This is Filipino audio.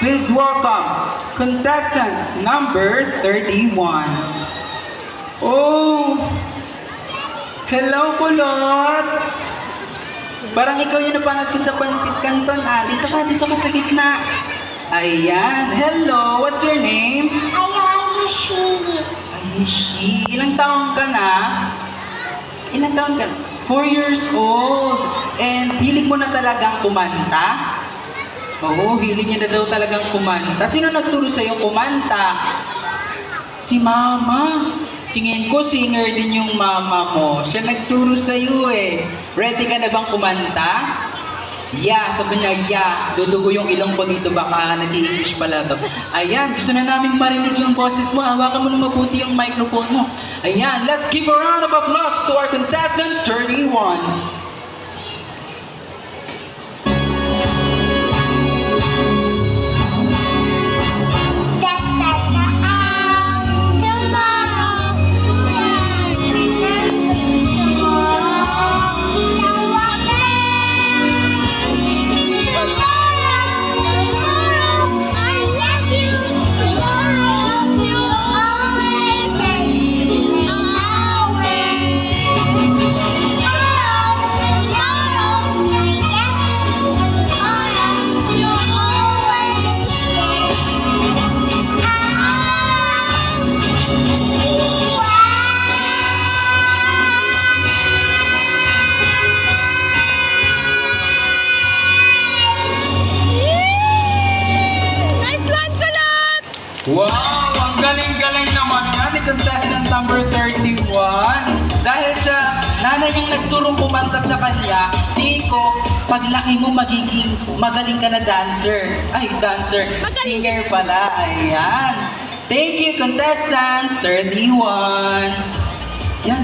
Please welcome contestant number 31. Oh! Hello, Kulot! Parang ikaw yung napanood ko sa Pansit Canton, ah. Dito ka sa gitna. Ayan. Hello, what's your name? Ayushi. Ayushi. Ilang taon ka na? 4 years old. And hilig mo na talagang kumanta? Oo, hilig niya na daw talagang kumanta. Sino nagturo sa'yo kumanta? Si Mama. Tingin ko singer din yung mama mo. Siya nagturo sa'yo eh. Ready ka na bang kumanta? Yeah, sabi niya, yeah. Dudugo yung ilong ko dito, baka nag-i-English pala to. Ayan, gusto na namin marinig yung boses mo. Hawakan mo na mabuti yung microphone mo. Ayan, let's give a round of applause to our contestant 31. Wow! Ang galing-galing naman nga ni contestant number 31. Dahil sa nanay niyang nagturong kumanta sa kanya, tingin ko, paglaki mo magiging magaling ka na dancer. Ay, dancer. Singer pala. Ayan. Thank you, contestant 31. Yan,